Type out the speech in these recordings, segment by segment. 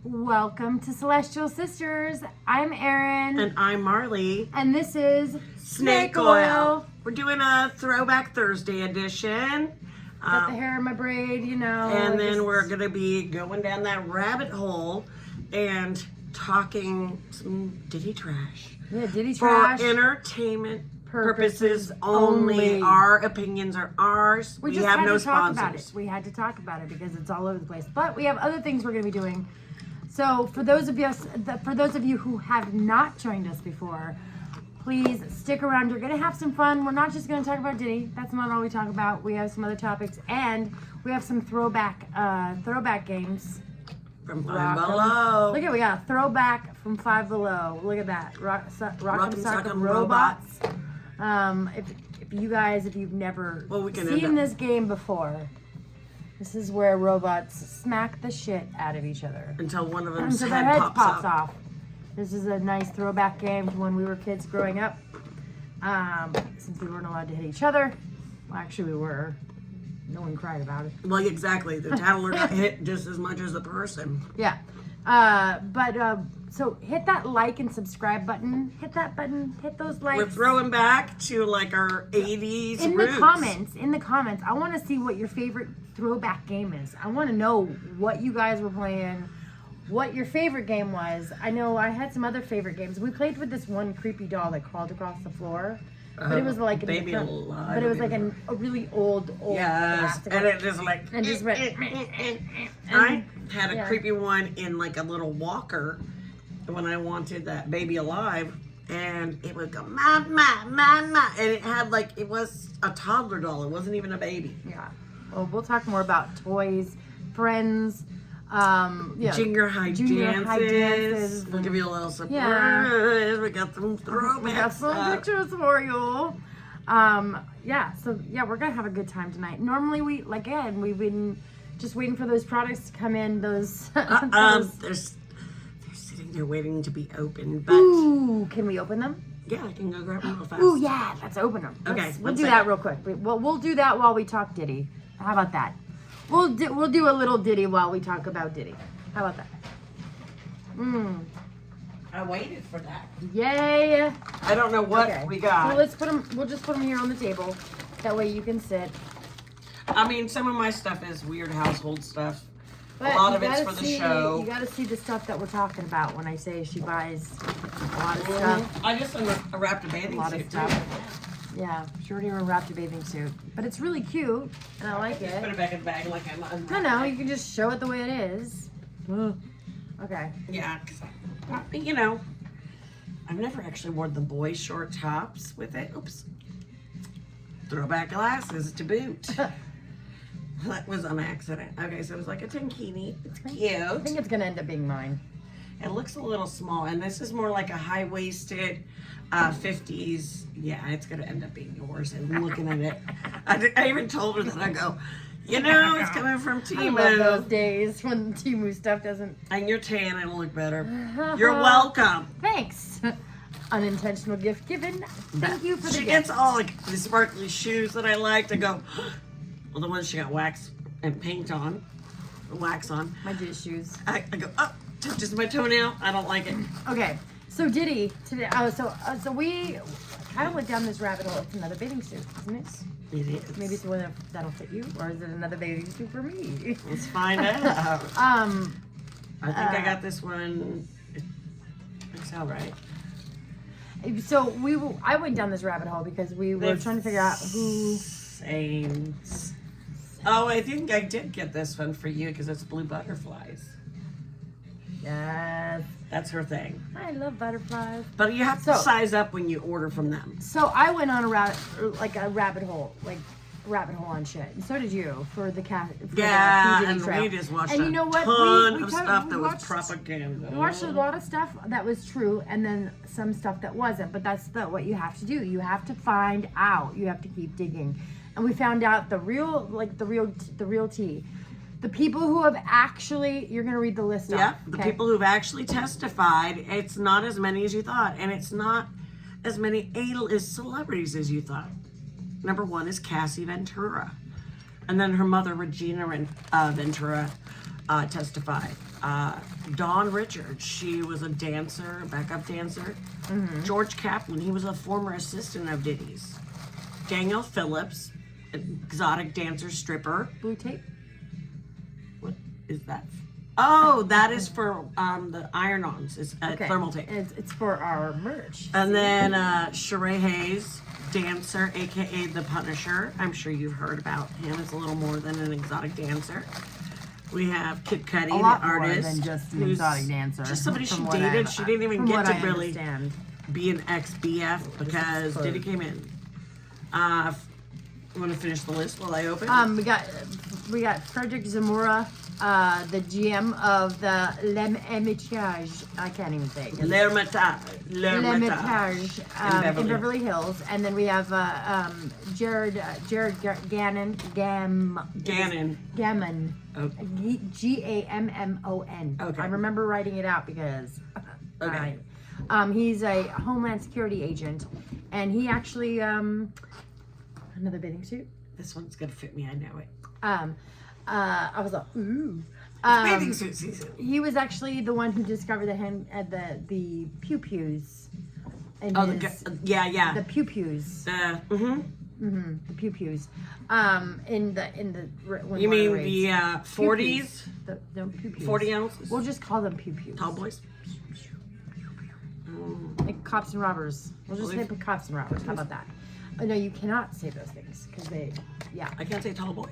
Welcome to Celestial Sisters. I'm Erin. And I'm Marley. And this is Snake Oil. We're doing a Throwback Thursday edition. Got the hair in my braid, you know. And then we're going to be going down that rabbit hole and talking some Diddy trash. Yeah, Diddy trash. For entertainment purposes only. Our opinions are ours. We just have had no to talk sponsors. about it. We had to talk about it because it's all over the place. But we have other things we're going to be doing. So for those of you who have not joined us before, please stick around. You're going to have some fun. We're not just going to talk about Diddy. That's not all we talk about. We have some other topics, and we have some throwback games. From Five Below. Look at, we got a throwback from Five Below. Look at that. Rock'em Sock'em Robots. If you've never seen this game before, this is where robots smack the shit out of each other Until one of them's their head head pops off. This is a nice throwback game to when we were kids growing up. Since we weren't allowed to hit each other. Well, actually we were. No one cried about it. Well, exactly. The tattler got hit just as much as the person. Yeah. So hit that like and subscribe button. Hit that button. Hit those likes. We're throwing back to like our 80s in roots. the comments, I want to see what your favorite throwback game is. I want to know what you guys were playing, what your favorite game was. I know I had some other favorite games. We played with this one creepy doll that crawled across the floor. But it was like Baby Alive. But it was like a really old. Yes, and it just like. And just went. I had a creepy one in like a little walker when I wanted that Baby Alive, and it would go mama, mama, and it had like it was a toddler doll. It wasn't even a baby. Yeah. Well, we'll talk more about toys, friends. Junior high dances. We'll give you a little surprise. Yeah. We got some throwbacks. We got some pictures for you. We're gonna have a good time tonight. Normally we've been just waiting for those products to come in. They're sitting there waiting to be opened. But ooh, can we open them? Yeah, I can go grab them real fast. Ooh, yeah, let's open them. We'll do that real quick. We'll do that while we talk Diddy. How about that? We'll do a little Diddy while we talk about Diddy. How about that? I waited for that. Yay! I don't know what we got. So let's put them. We'll just put them here on the table. That way you can sit. I mean, some of my stuff is weird household stuff. But a lot of it's for the show. You got to see the stuff that we're talking about when I say she buys a lot of stuff. I just wrapped a bathing suit too. Yeah, Shorty wrapped a bathing suit, but it's really cute, and I like it. Put it back in the bag like I'm unwrapping. No, you can just show it the way it is. Okay. Yeah, because I've never actually worn the boy short tops with it. Oops. Throwback glasses to boot. That was an accident. Okay, so it was like a tankini. It's cute. I think it's gonna end up being mine. It looks a little small, and this is more like a high-waisted 50s. Yeah, it's going to end up being yours. And looking at it, I even told her that. I go, it's coming from Temu. I love those days when Temu stuff doesn't. And you're tan, it'll look better. You're welcome. Thanks. Unintentional gift given. Thank you for the gift. She gets all like the sparkly shoes that I liked. I go, well, the ones she got wax and paint on, wax on. My dish shoes. I go, touches my toenail. I don't like it. Okay, so Diddy today. So we kind of went down this rabbit hole. It's another bathing suit, isn't it? It is. Maybe it's the one that'll fit you, or is it another bathing suit for me? Let's find out. I think I got this one. It looks all right. So I went down this rabbit hole because we were trying to figure out who. Same. Oh, I think I did get this one for you because it's blue butterflies. Yes. That's her thing. I love butterflies. But you have to size up when you order from them. So I went on a rabbit hole on shit. And so did you for the cat. And we just watched a ton of stuff that was propaganda. We watched a lot of stuff that was true and then some stuff that wasn't. But that's what you have to do. You have to find out. You have to keep digging. And we found out the real tea. The people who have actually, you're going to read the list off. Yeah, the people who've actually testified, it's not as many as you thought. And it's not as many A-list celebrities as you thought. Number one is Cassie Ventura. And then her mother, Regina Ventura. testified. Dawn Richards, she was a dancer, backup dancer. George Kaplan, he was a former assistant of Diddy's. Daniel Phillips, exotic dancer, stripper. Blue tape. What is that? Oh, that is for the iron-ons. It's thermal tape. It's for our merch. And then Sheree Hayes, dancer, aka the Punisher. I'm sure you've heard about him. It's a little more than an exotic dancer. We have Kid Cudi, A lot the artist, more than just an who's exotic dancer. just somebody she from what dated. I- She didn't even from get what to I really understand. be an ex-BF because for- Diddy came in. You want to finish the list while I open? We got Frederick Zamora, the GM of the L'Hermitage. I can't even say it. L'Hermitage. In Beverly Hills, and then we have Jared Gammon. Gammon. Okay. Gammon. Okay. I remember writing it out because. Okay. He's a Homeland Security agent, and he actually another bathing suit. This one's gonna fit me. I know it. I was like, ooh. Bathing suit season. He was actually the one who discovered the pew pews. And Oh, the the pew pews. the The pew pews. In the when You mean Monterey's- the Pew 40s? pews. The pew pews. 40 ounces? We'll just call them pew pews. Tall boys? Like cops and robbers. We'll just say cops and robbers. How about that? No, you cannot say those things because yeah. I can't say tall boy.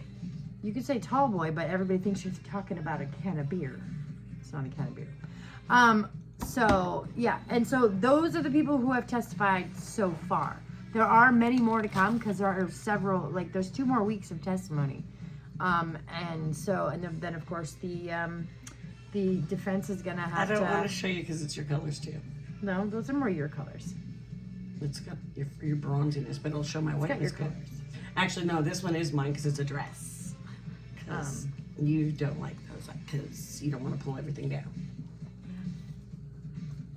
You could say tall boy, but everybody thinks you're talking about a can of beer. It's not a can of beer. So yeah, and so those are the people who have testified so far. There are many more to come because there are several. Like there's 2 more weeks of testimony, and then of course the defense is gonna have to. I don't want to show you because it's your colors too. No, those are more your colors. It's got your bronziness, but it'll show my It's got your whiteness. colors. Actually, no, this one is mine because it's a dress. Because you don't like those because you don't want to pull everything down.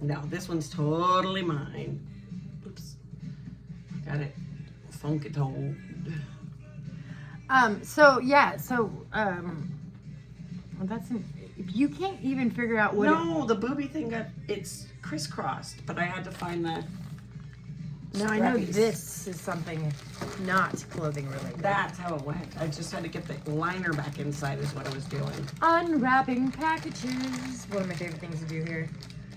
No, this one's totally mine. Oops. Got it. Funk it hold. That's if you can't even figure out what. No, the booby thing it's crisscrossed, but I had to find the. No, I know scrappies. this is something not clothing related. That's how it went. I just had to get the liner back inside is what I was doing. Unwrapping packages. One of my favorite things to do here.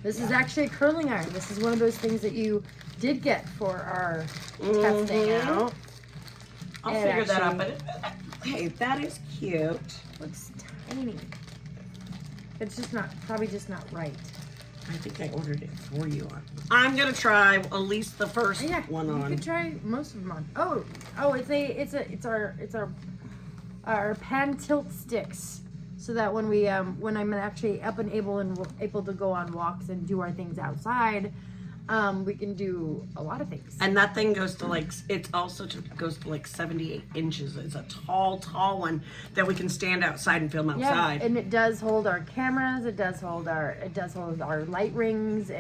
This is actually a curling iron. This is one of those things that you did get for our testing out. I'll It figure that out, actually- but hey, that is cute. Looks tiny. It's just probably just not right. I think I ordered it for you. I'm gonna try at least the first Yeah, one you on. could try most of them on. Oh, it's our pan tilt sticks, so that when we when I'm actually up and able to go on walks and do our things outside, we can do a lot of things. And that thing goes to goes to like 78 inches. It's a tall one that we can stand outside and film Yeah, outside. and it does hold our cameras. It does hold our light rings.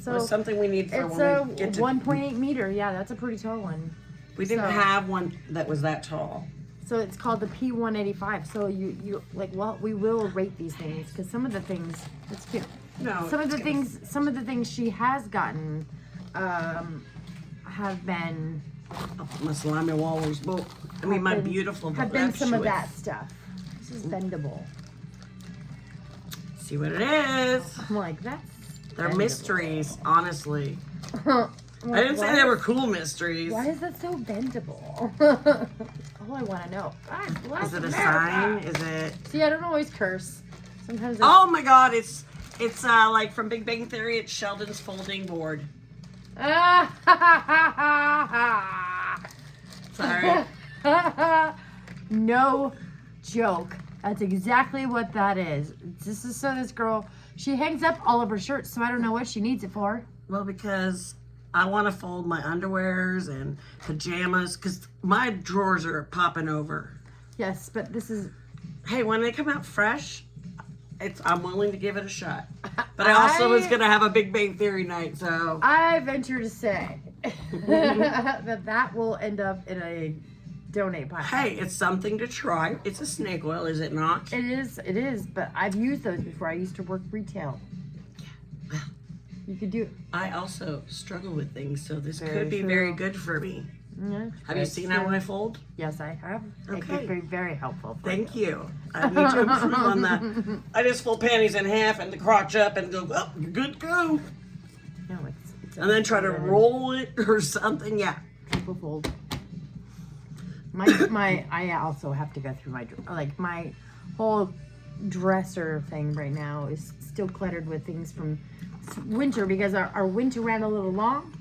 So It's something we need for it's when a we get to. 1.8 meter. Yeah, that's a pretty tall one. We didn't so- have one that was that tall. So it's called the P185. So you like, well, we will rate these things because some of the things, it's cute. No. Some of it's the things she has gotten have been my slimy walrus book. I mean, my beautiful have been some of voluptuous. that stuff. This is bendable. See what it is. I'm like, that's They're bendable. mysteries, honestly. I'm I like, didn't say why they is- were cool mysteries. Why is that so bendable? All I want to know. God bless Is it a America. sign? Is it? See, I don't always curse. Sometimes. Oh my God! It's like from Big Bang Theory. It's Sheldon's folding board. Sorry. No joke. That's exactly what that is. This is so this girl, she hangs up all of her shirts, so I don't know what she needs it for. Well, because I want to fold my underwears and pajamas because my drawers are popping over. Yes, but this is. Hey, when they come out fresh, I'm willing to give it a shot. But I also was gonna have a Big Bang Theory night, so I venture to say that will end up in a donate pine. Hey, it's something to try. It's a snake oil, is it not? It is, but I've used those before. I used to work retail. Well, You could do it. I also struggle with things, so this Very could be true. very good for me. Yeah, Have you seen how I fold? Yes, I have. It Okay. could be very helpful. For Thank you. I need to improve on that. I just fold panties in half and the crotch up and go, oh, you're good to go. No, it's And then try to roll it or something. Yeah. Triple fold. I also have to go through my whole dresser thing right now is still cluttered with things from winter because our winter ran a little long.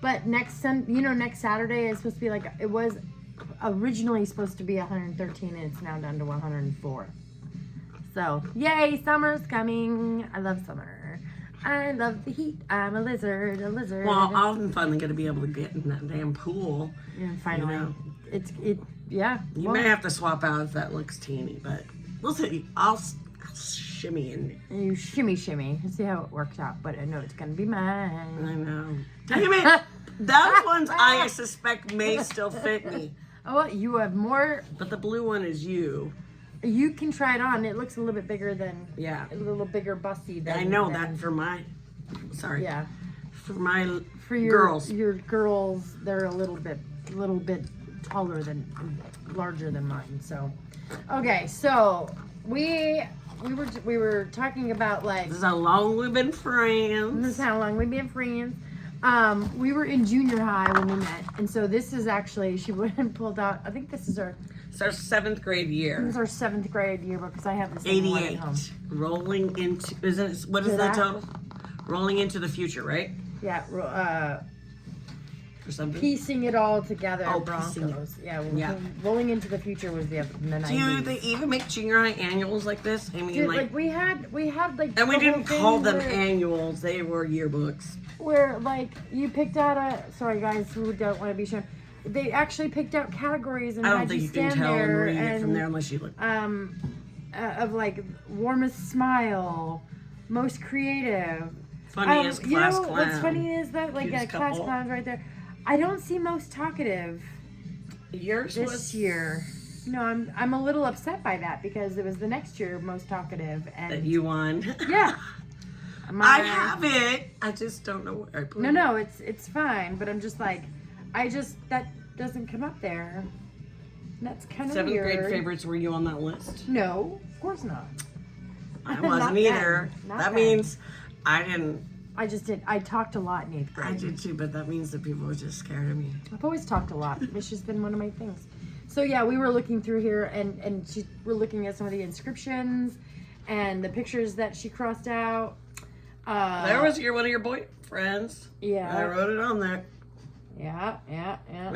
But next Saturday is supposed to be it was originally supposed to be 113 and it's now down to 104. So yay, summer's coming. I love summer. I love the heat. I'm a lizard. Well, I'm finally going to be able to get in that damn pool. Yeah, finally. You know. You You may have to swap out if that looks teeny, but we'll see. I'll shimmy in. You shimmy and see how it works out, but I know it's gonna be mine. I know. Damn it! Those ones I suspect may still fit me. Oh, well, you have more. But the blue one is you. You can try it on. It looks a little bit bigger than. Yeah. A little bigger busty than. I know that for my. Sorry. Yeah. For my For your girls. Your girls, they're a little bit taller larger than mine. So, okay. So we were talking about This is how long we've been friends. This is how long we've been friends. We were in junior high when we met, and so this is actually she went and pulled out. I think this is our It's our 7th grade year. 7th grade yearbook because I have the same one at 88. home. Rolling into what is the total? Rolling into the future, right? Yeah, Or something. piecing it all together. Oh, piecing it. Broncos. Yeah, Yeah. Rolling into the future was the 90s. Do they even make junior high annuals like this? I mean, Dude, like, we had and we the whole didn't call thing them annuals; they were yearbooks. where you picked out sorry guys who don't want to be shown. They actually picked out categories and I don't had think you you can stand tell and there read it from there and unless you look. of warmest smile, most creative. Funniest class clown. What's funny is that Cutest class couple. clown's right there. I don't see most talkative Yours this was year. No, I'm a little upset by that because it was the next year most talkative and that you won. yeah. I have it. I just don't know where I put it. No, it's fine, but I'm just that doesn't come up there. That's kind of 7th weird. grade favorites, were you on that list? No, of course not. I Not wasn't then. either. Not That then. means I didn't. I talked a lot in 8th grade. I did too, but that means that people were just scared of me. I've always talked a lot. It's just been one of my things. So yeah, we were looking through here and we're looking at some of the inscriptions and the pictures that she crossed out. There was one of your boyfriends. Yeah. I wrote it on there. Yeah. We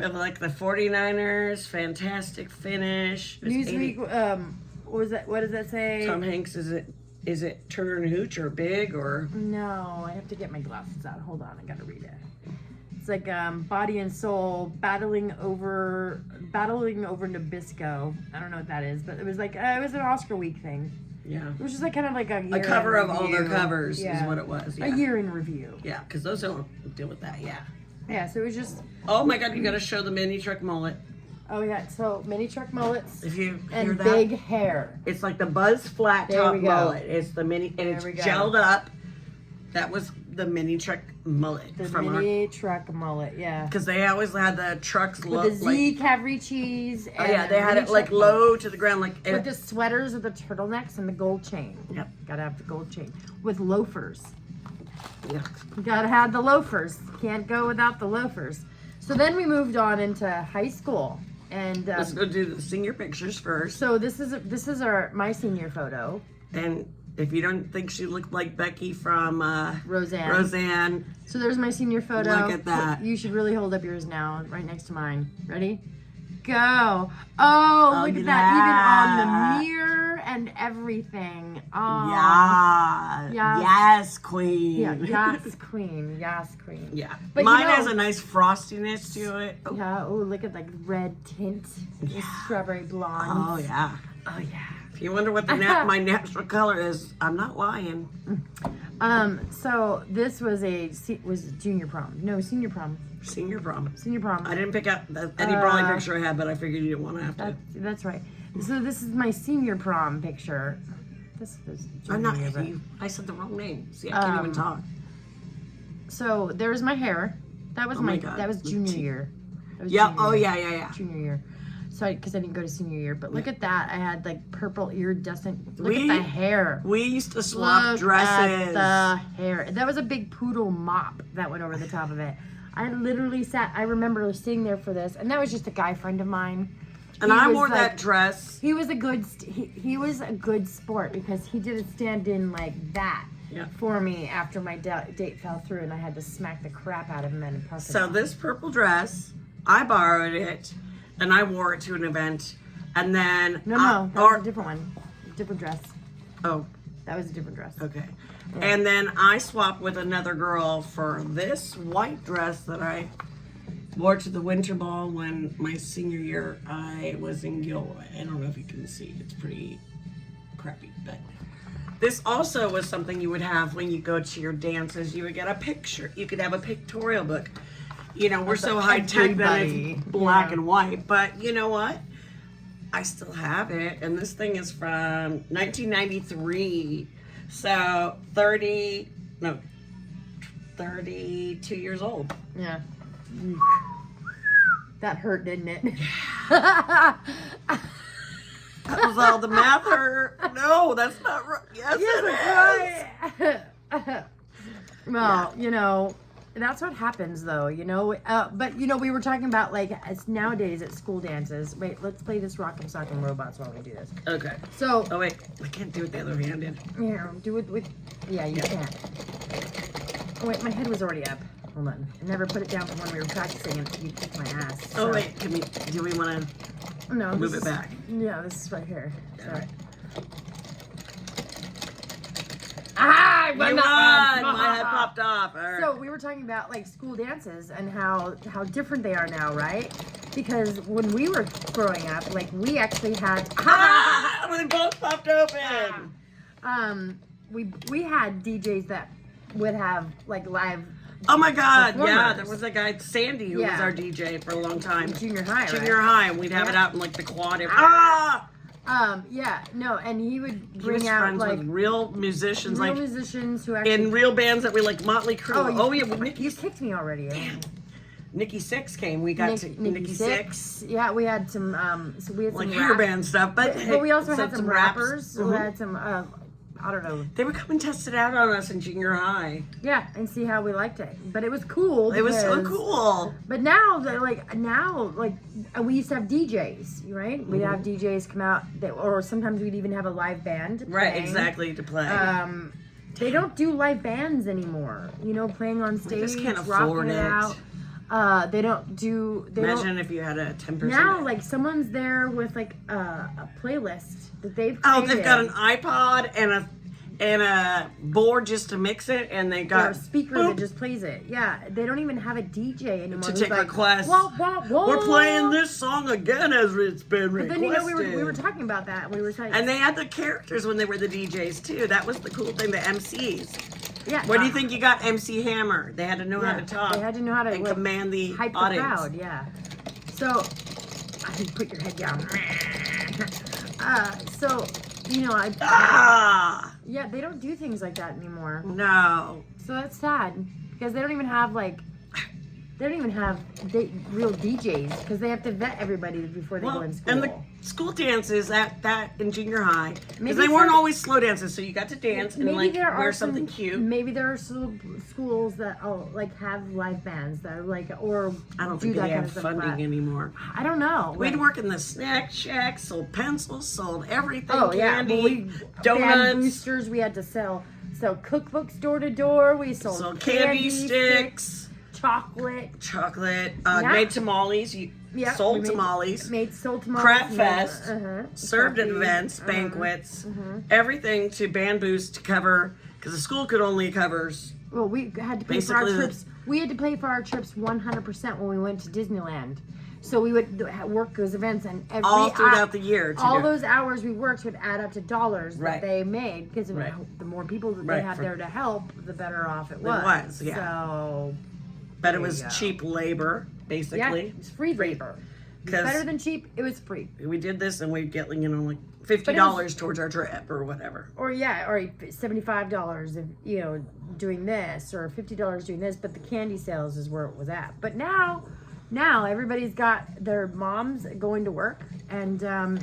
have the 49ers, fantastic finish. There's 80 Newsweek, what does that say? Tom Hanks, is it Turner and Hooch or Big or? No, I have to get my glasses out. Hold on, I gotta read it. It's body and soul battling over Nabisco. I don't know what that is, but it was it was an Oscar week thing. Yeah. It was just kind of a year A cover in of all their review. covers Yeah. is what it was. Yeah. A year in review. Yeah, because those don't deal with that. Yeah. Yeah, so it was just. Oh my God, you got to show the mini truck mullet. Oh yeah, so mini truck mullets If you and hear that, big hair. it's like the Buzz Flat There Top we go. mullet. It's the mini, and There it's we go. gelled up. That was the mini truck mullet The from mini truck mullet, yeah. because they always had the trucks With low, the Z Cavalry cheese. oh yeah, they had mini it like truck mullet. low to the ground, like With the sweaters with the turtlenecks and the gold chain. Yep. Gotta have the gold chain. With loafers. yeah. You gotta have the loafers. Can't go without the loafers. So then we moved on into high school. And Let's go do the senior pictures first. so this is my senior photo. And if you don't think she looked like Becky from Roseanne. So there's my senior photo. Look at that. You should really hold up yours now, right next to mine. Ready? Go. Oh, look at that. Even on the mirror and everything. Oh. Yeah. Yes. Yes, queen. Yeah, yes, queen. Yes, queen. Yeah. But Mine has a nice frostiness to it. Oh, Yeah, oh, look at red tint. Yeah. Strawberry blonde. oh yeah. Oh, yeah. If you wonder what my natural color is, I'm not lying. So this was was junior prom. No, senior prom. Senior prom. Senior prom. I didn't pick up any Brawley picture I had, but I figured you didn't want to have to. That's right. So this is my senior prom picture. This is I'm not. junior, but- I said the wrong name. See, I can't even talk. So there's my hair. That was Oh my God. that was junior year. That was Yeah. junior Oh year. yeah. Junior year. So because I didn't go to senior year, but look at that. I had like purple iridescent. Look at the hair. We used to swap Look dresses. at the hair. That was a big poodle mop that went over the top of it. I literally sat. I remember sitting there for this, and that was just a guy friend of mine. And I wore that dress. He was a good. He was a good sport because he did a stand-in like that for me after my date fell through, and I had to smack the crap out of him in a parking So lot. this purple dress, I borrowed it, and I wore it to an event, and then No, that was a different one. Different dress. Oh, That was a different dress. okay. And then I swapped with another girl for this white dress that I wore to the winter ball when my senior year I was in Gilroy. I don't know if you can see. It's pretty crappy, but this also was something you would have when you go to your dances. You would get a picture. You could have a pictorial book. You know, we're so high tech that it's black and white, but you know what? I still have it, and this thing is from 1993. So 32 years old. Yeah. That hurt, didn't it? That was all the math hurt. No, that's not right. Yes, it is. Right. Well, you know, that's what happens though, you know. But you know, we were talking about like as nowadays at school dances. Wait, let's play this Rock'em Sock'em Robots while we do this. Okay. So, Oh wait, I can't do it the other handed. yeah, do it with. Yeah, you can. Oh wait, my head was already up. Hold on. I never put it down from when we were practicing, and you kicked my ass. Oh so- wait, do we want to? No, Move this it back. Yeah, this is right here. All right. Ah, You won! My head popped off. All right. So we were talking about like school dances and how different they are now, right? Because when we were growing up, like we actually had We both popped open. we had DJs that would have like live Oh my God! Yeah, performers. there was a guy Sandy who was Yeah. our DJ for a long time. junior high, Junior right? high, and we'd have it Yeah. out in like the quad. Yeah, no, and he would He was bring out friends like with real musicians, real like musicians who actually. in real bands that we like Motley Crue. Oh, yeah, well, You kicked me already. Nikki Sixx came. We got to Nikki Sixx. Yeah, we had some. So we had Like some hair rap- band stuff, but we also had some raps. rappers. Mhm. We had some. I don't know. They would come and test it out on us in junior high. Yeah, and see how we liked it. But it was cool. It was so because- cool. But now, we used to have DJs, right? We'd have Mm-hmm. DJs come out, or sometimes we'd even have a live band. Right, playing. exactly, to play. They don't do live bands anymore. You know, playing on stage, just can't rocking afford it. out. They don't do. They Imagine don't, if you had a 10%. now, like someone's there with like a playlist that they've Oh, created. they've got an iPod and a board just to mix it, and they or got a speaker boop, that just plays it. Yeah, they don't even have a DJ anymore. to who's take like, requests. Wah, wah, wah. We're playing this song again as it's been But requested. then we were talking about that. We were talking. And they had the characters when they were the DJs too. That was the cool thing. The MCs. yeah. What do you think you got? MC Hammer. They had to know how to talk. They had to know how to and like, command the hype audience. the crowd. Yeah. So, I mean, put your head down. So you know, yeah, they don't do things like that anymore. No. So that's sad because they don't even have like. They don't even have real DJs because they have to vet everybody before they go in school. And the school dances that in junior high, because Maybe they weren't some- always slow dances, so you got to dance and like wear something cute. Maybe there are schools that like have live bands that are like or I don't do think that they kind have of stuff. funding anymore. I don't know. We'd Like- work in the snack shack, sold pencils, sold everything, Oh yeah, candy, well, band donuts, boosters. We had to sell cookbooks door to door. We sold sold candy sticks. chocolate. Yeah. Made tamales. Yeah, Sold we made- tamales. Sold tamales. Crap fest. Served at Coffee. events, banquets, everything to band boost to cover, because the school could only covers. Well, we had to pay for our Basically the- trips. We had to pay for our trips 100% when we went to Disneyland. So we would work those events, and every all throughout the year. all those hours we worked would add up to dollars Right. that they made, because Right. the more people that Right. they had there to help, the better off it was. It was, yeah. So, But there it was you go. cheap labor, yeah, basically. it was free labor. It was 'Cause- better than cheap. It was free. We did this and we'd get, you know, like $50 towards our trip or whatever. Or $75 if doing this, or $50 doing this. But the candy sales is where it was at. But now everybody's got their moms going to work, and going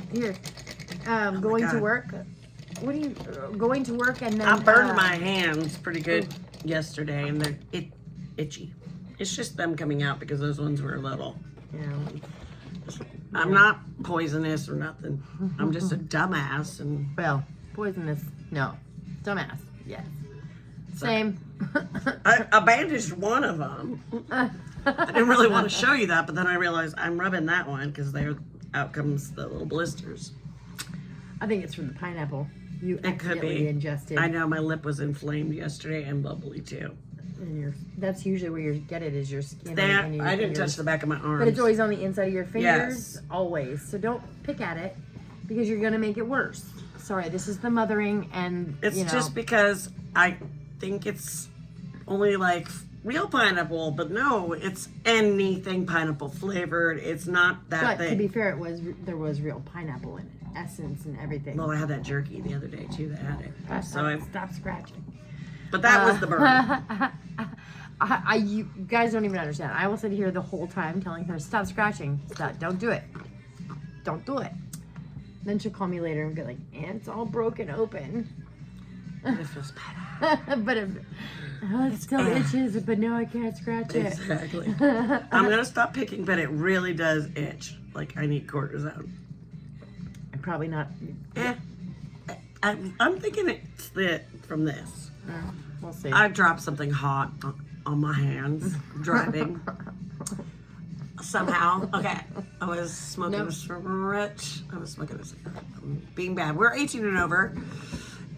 to God. work. What are you going to work, and then I burned my hands pretty good yesterday, and they're itchy. It's just them coming out because those ones were little. Yeah. I'm not poisonous or nothing. I'm just a dumbass, and Well, poisonous. No, dumbass. Yes. Same. I bandaged one of them. I didn't really want to show you that, but then I realized I'm rubbing that one because out comes the little blisters. I think it's from the pineapple. You It could be. accidentally ingested. I know my lip was inflamed yesterday and bubbly too. And that's usually where you get it, is your skin. That, and your I didn't fingers. touch the back of my arms. But it's always on the inside of your fingers. Yes. Always. So don't pick at it, because you're going to make it worse. Sorry, this is the mothering, and It's just because I think it's only like real pineapple, but no, it's anything pineapple flavored. It's not that But thing. to be fair, there was real pineapple in it, essence and everything. Well, I had that jerky the other day too that had it. Stop scratching. But that was the burn. You guys don't even understand. I will sit here the whole time telling her, stop scratching. Stop. Don't do it. Don't do it. Then she'll call me later and be like, and it's all broken open. It feels bad. But it still itches, but no, I can't scratch it. Exactly. I'm gonna stop picking, but it really does itch. Like I need cortisone. Probably not. I'm thinking it's from this. We'll see. I dropped something hot on my hands driving. Somehow. Okay. I was smoking a cigarette. I was smoking a cigarette. Being bad. We're 18 and over.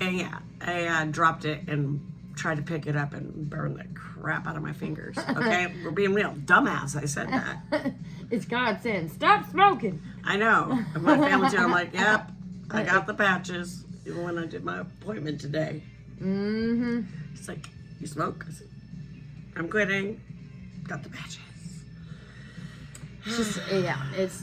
And yeah, I dropped it and tried to pick it up and burn the crap out of my fingers. Okay? We're being real. Dumbass, I said that. It's God saying, stop smoking. I know. And my family too, I'm like, yep, I got the patches. Even when I did my appointment today. Mm-hmm. It's like, you smoke? I said, I'm quitting. Got the patches. It's just,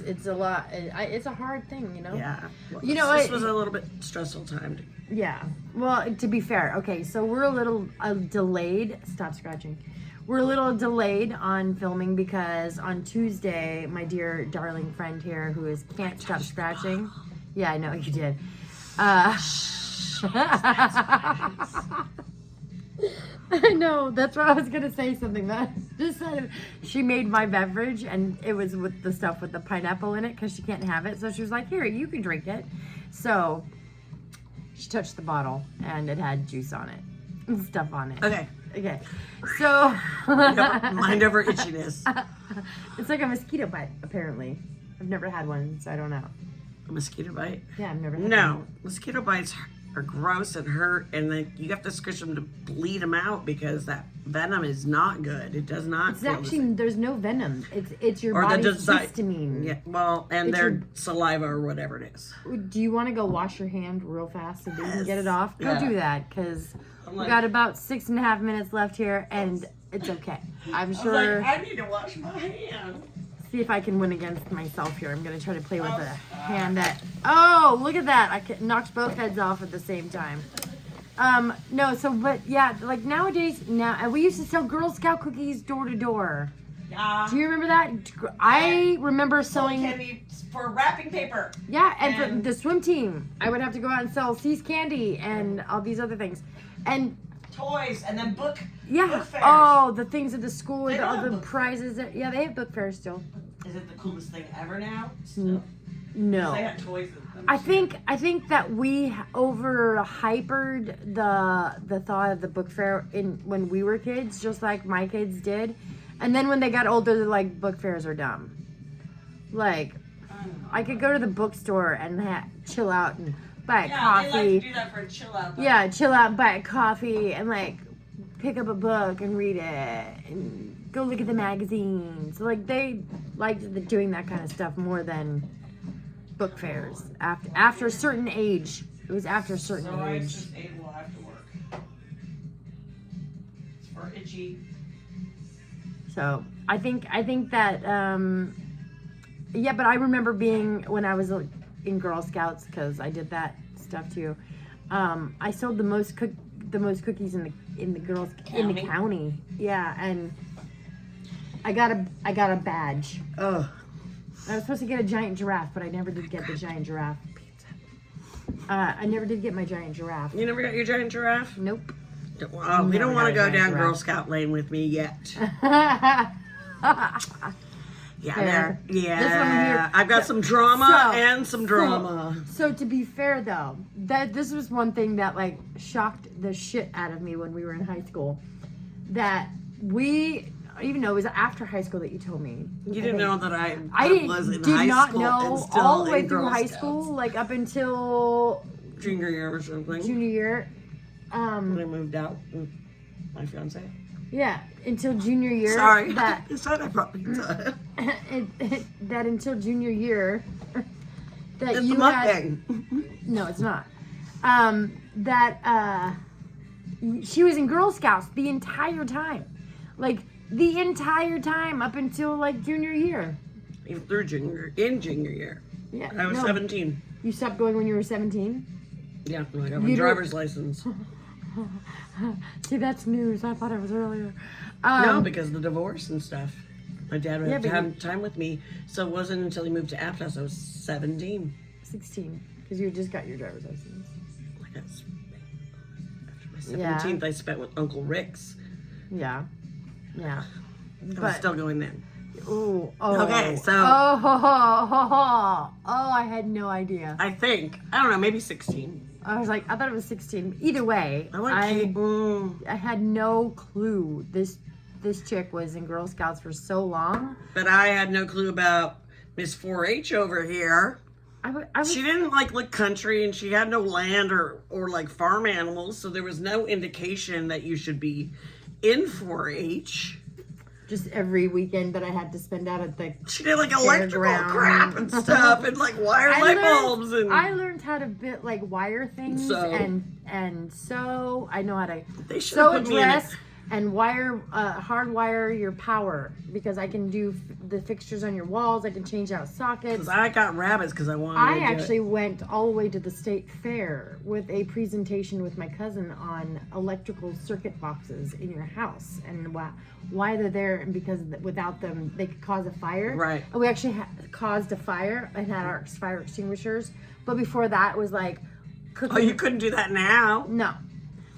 it's a lot. It's a hard thing, Yeah. Well, This was a little bit stressful time. Yeah. Well, to be fair, okay, so we're a little delayed. Stop scratching. We're a little delayed on filming because on Tuesday, my dear darling friend here who can't stop scratching. Yeah, I know you did. I know, that's why I was gonna say something. That just said she made my beverage, and it was with the stuff with the pineapple in it because she can't have it. So she was like, "Here, you can drink it." So she touched the bottle, and it had juice on it and stuff on it. Okay. Okay. So Mind over itchiness. it's like a mosquito bite. Apparently, I've never had one, so I don't know. A mosquito bite? Yeah, I've never had one. No. Mosquito bites are gross and hurt, and then you have to squish them to bleed them out because that venom is not good. It does not. It's actually, there's no venom. It's your or the body's design. histamine. Yeah. Well, and It's their your- saliva or whatever it is. Do you want to go wash your hand real fast so that you can get it Yes. off? Go Yeah. do that, because we like- got about 6.5 minutes left here, and it's okay. I'm sure. I need to wash my hand. See if I can win against myself here. I'm gonna try to play with a hand that. Oh, look at that! I knocked both heads off at the same time. No, so but yeah, like nowadays, and we used to sell Girl Scout cookies door to door. Yeah. Do you remember that? I remember sewing. Candy for wrapping paper. Yeah, and for the swim team, I would have to go out and sell C's candy and all these other things, and Toys and then book fairs. Oh, the things at the school, They don't all have the book- prizes. Yeah, they have book fairs still. Is it the coolest thing ever now? Still. No. They had toys. And I think that we overhypered the thought of the book fair when we were kids, just like my kids did, and then when they got older, they're like, book fairs are dumb. Like, I could go to the bookstore and chill out and buy a coffee. they like to do that for a chill out. Yeah, chill out, buy a coffee, and like pick up a book and read it. And go look at the magazines. Like they liked doing that kind of stuff more than book fairs. After a certain age, it was after a certain age. Just ate while after work. It's for itchy. So I think that yeah, but I remember being when I was in Girl Scouts because I did that stuff too. I sold the most cookies in the girls in the county. Yeah, and I got a badge. Oh. I was supposed to get a giant giraffe, but I never did get the giant giraffe. I never did get my giant giraffe. You never got your giant giraffe? Nope. Oh, you don't want to go down giraffe. Girl Scout lane with me yet. Fair. This one Yeah. here- I've got some drama So- and some drama. So to be fair though, this was one thing that like shocked the shit out of me when we were in high school. That even though it was after high school that you told me. You didn't know that I was in did high not school know and still all the way in through Girl high Scouts. school, like up until Junior year or something. junior year. When I moved out with my fiance. Yeah, until junior year. Sorry. That It's not I probably done. that until junior year. That It's you the had. mukbang. No, it's not. She was in Girl Scouts the entire time. Like, the entire time up until, like, junior year. Even through junior year. Yeah. I was 17. You stopped going when you were 17? Yeah, when I got my You don't- driver's license. See, that's news. I thought it was earlier. No, because of the divorce and stuff. My dad would Yeah, have to but have time with me, so it wasn't until he moved to Aptos I was 17. 16, because you just got your driver's license. Like that's after my Yeah. 17th, I spent with Uncle Rick's. Yeah. Yeah. I was still going then. Ooh, oh. Okay, so- I had no idea. I think I don't know, maybe 16. I was like, I thought it was 16. Either way, I I had no clue this chick was in Girl Scouts for so long. but I had no clue about Miss 4-H over here. I was She didn't look country, and she had no land or like farm animals, so there was no indication that you should be in 4-H. just every weekend that I had to spend out at the. She did electrical Fairground. crap and stuff, and wire light bulbs, and I learned how to wire things Sew. and sew. I know how to they should sew have a put me in dress and hardwire your power because I can do the fixtures on your walls. I can change out sockets. because I got rabbits because I wanted. I to do actually it. went all the way to the state fair with a presentation with my cousin on electrical circuit boxes in your house and why they're there, and because without them they could cause a fire. Right. And we actually caused a fire and had our fire extinguishers. But before that, it was like cooking. Oh, you couldn't do that now. No.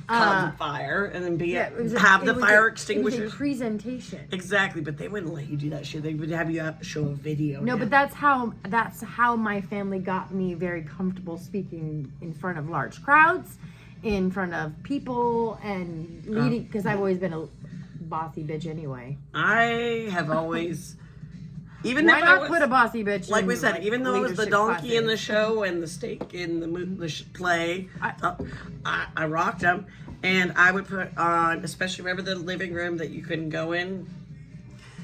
Cause a fire and then Yeah, it was a- have it the was fire a- extinguishers. It was a presentation. Exactly, but they wouldn't let you do that shit. They would have you show a video. No, now. but that's how my family got me very comfortable speaking in front of large crowds, in front of people, and leading. Because I've always been a bossy bitch anyway. I have always, even Why if I not was, put a bossy bitch? like in, we said, even though it was the leadership donkey in the classes? show and the steak in the play, I rocked them, and I would put on, especially remember the living room that you couldn't go in.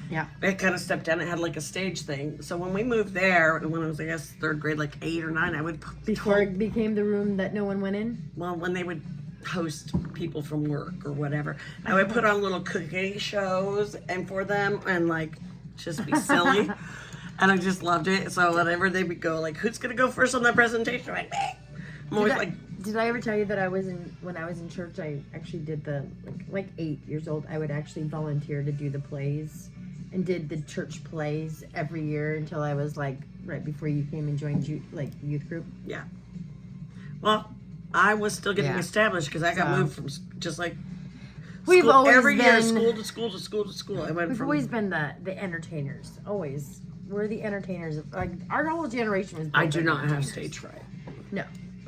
Yeah. It kind of stepped down. It had like a stage thing. So when we moved there, and when I was, I guess, third grade, like 8 or 9, I would Before it became the room that no one went in. well, when they would host people from work or whatever, I would put on little cooking shows and for them and like just be silly. And I just loved it. So whenever they would go like, who's gonna go first on that presentation? I'm like, meh. I'm always Did I ever tell you that when I was in church, I actually did like 8 years old, I would actually volunteer to do the plays and did the church plays every year until I was like right before you came and joined youth group. yeah. Well, I was still getting Yeah. established because I got So- moved from just like We've school, always every year, been- school to school to school to school. I went We've from always been the entertainers. Always. We're the entertainers. Like our whole generation was. I built do on not have entertainers. stage fright. No.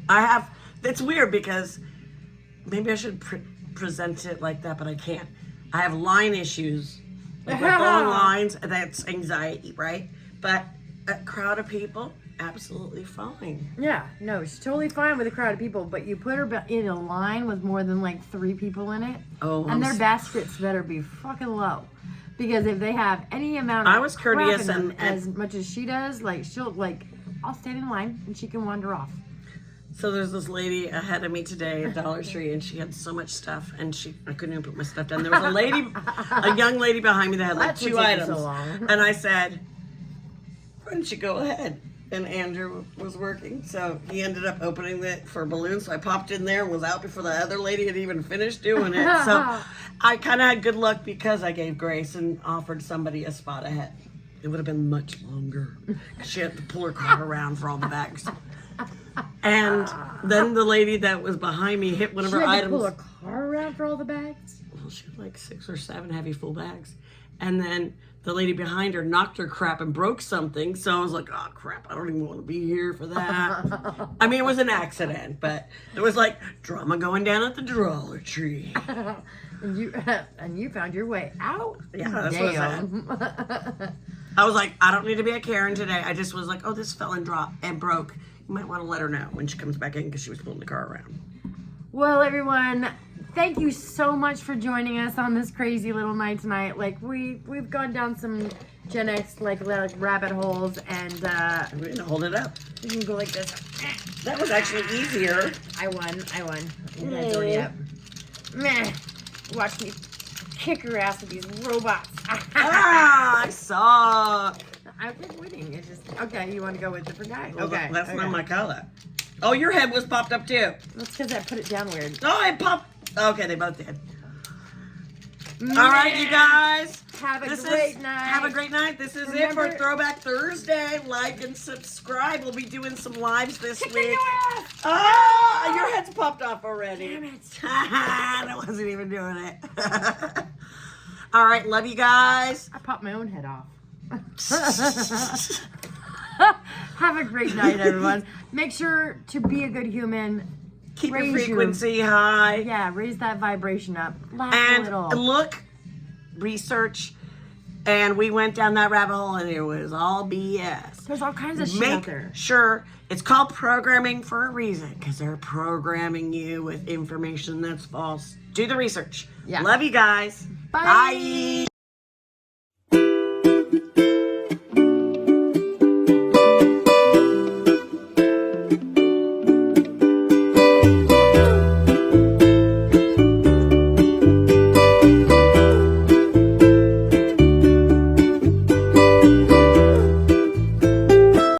I have. It's weird because maybe I should present it like that, but I can't. I have line issues, like with long lines. That's anxiety, right? But a crowd of people, absolutely fine. Yeah. No, she's totally fine with a crowd of people, but you put her in a line with more than like 3 people in it, Oh, and their baskets better be fucking low, Because if they have any amount of I was courteous crap in them, and as much as she does, like she'll like, I'll stand in line and she can wander off. So there's this lady ahead of me today at Dollar Tree, and she had so much stuff, and I couldn't even put my stuff down. There was a young lady behind me that had like That's what 2 took you items, so long. and I said, "Why don't you go ahead?" And Andrew was working, so he ended up opening it for balloons. So I popped in there and was out before the other lady had even finished doing it. So I kind of had good luck because I gave grace and offered somebody a spot ahead. It would have been much longer because she had to pull her car around for all the bags. And then the lady that was behind me hit one of She her had to items. pull a car around for all the bags. Well, she had like 6 or 7 heavy full bags. And then the lady behind her knocked her crap and broke something. So I was like, oh crap, I don't even want to be here for that. I mean, it was an accident, but it was like drama going down at the Dollar Tree. And you found your way out. Yeah, that's what I said. Damn. I was like, I don't need to be a Karen today. I just was like, oh, this fell and dropped and broke. You might want to let her know when she comes back in because she was pulling the car around. Well, everyone, thank you so much for joining us on this crazy little night tonight. Like we've gone down some Gen X like rabbit holes, and I'm going to hold it up. you can go like this. That was actually easier. I won. Your head's already up. Meh. Watch me kick her ass with these robots. I suck. I was winning. It's just okay. You want to go with a different guy? Well, Okay, that's okay. not my color. Oh, your head was popped up too. That's because I put it down weird. Oh, it popped. Okay, they both did. All right, you guys. Have a great night. Have a great night. This is it for Throwback Thursday. Like and subscribe. We'll be doing some lives this Kick week. your ass. Oh, your head's popped off already. Damn it. I wasn't even doing it. All right, love you guys. I popped my own head off. Have a great night, everyone. Make sure to be a good human. Keep your Raise frequency high. Yeah, raise that vibration up. Laugh a And little. look, research, and we went down that rabbit hole, and it was all BS. There's all kinds of shit out there. Make sure it's called programming for a reason, because they're programming you with information that's false. Do the research. Yeah. Love you guys. Bye. Bye.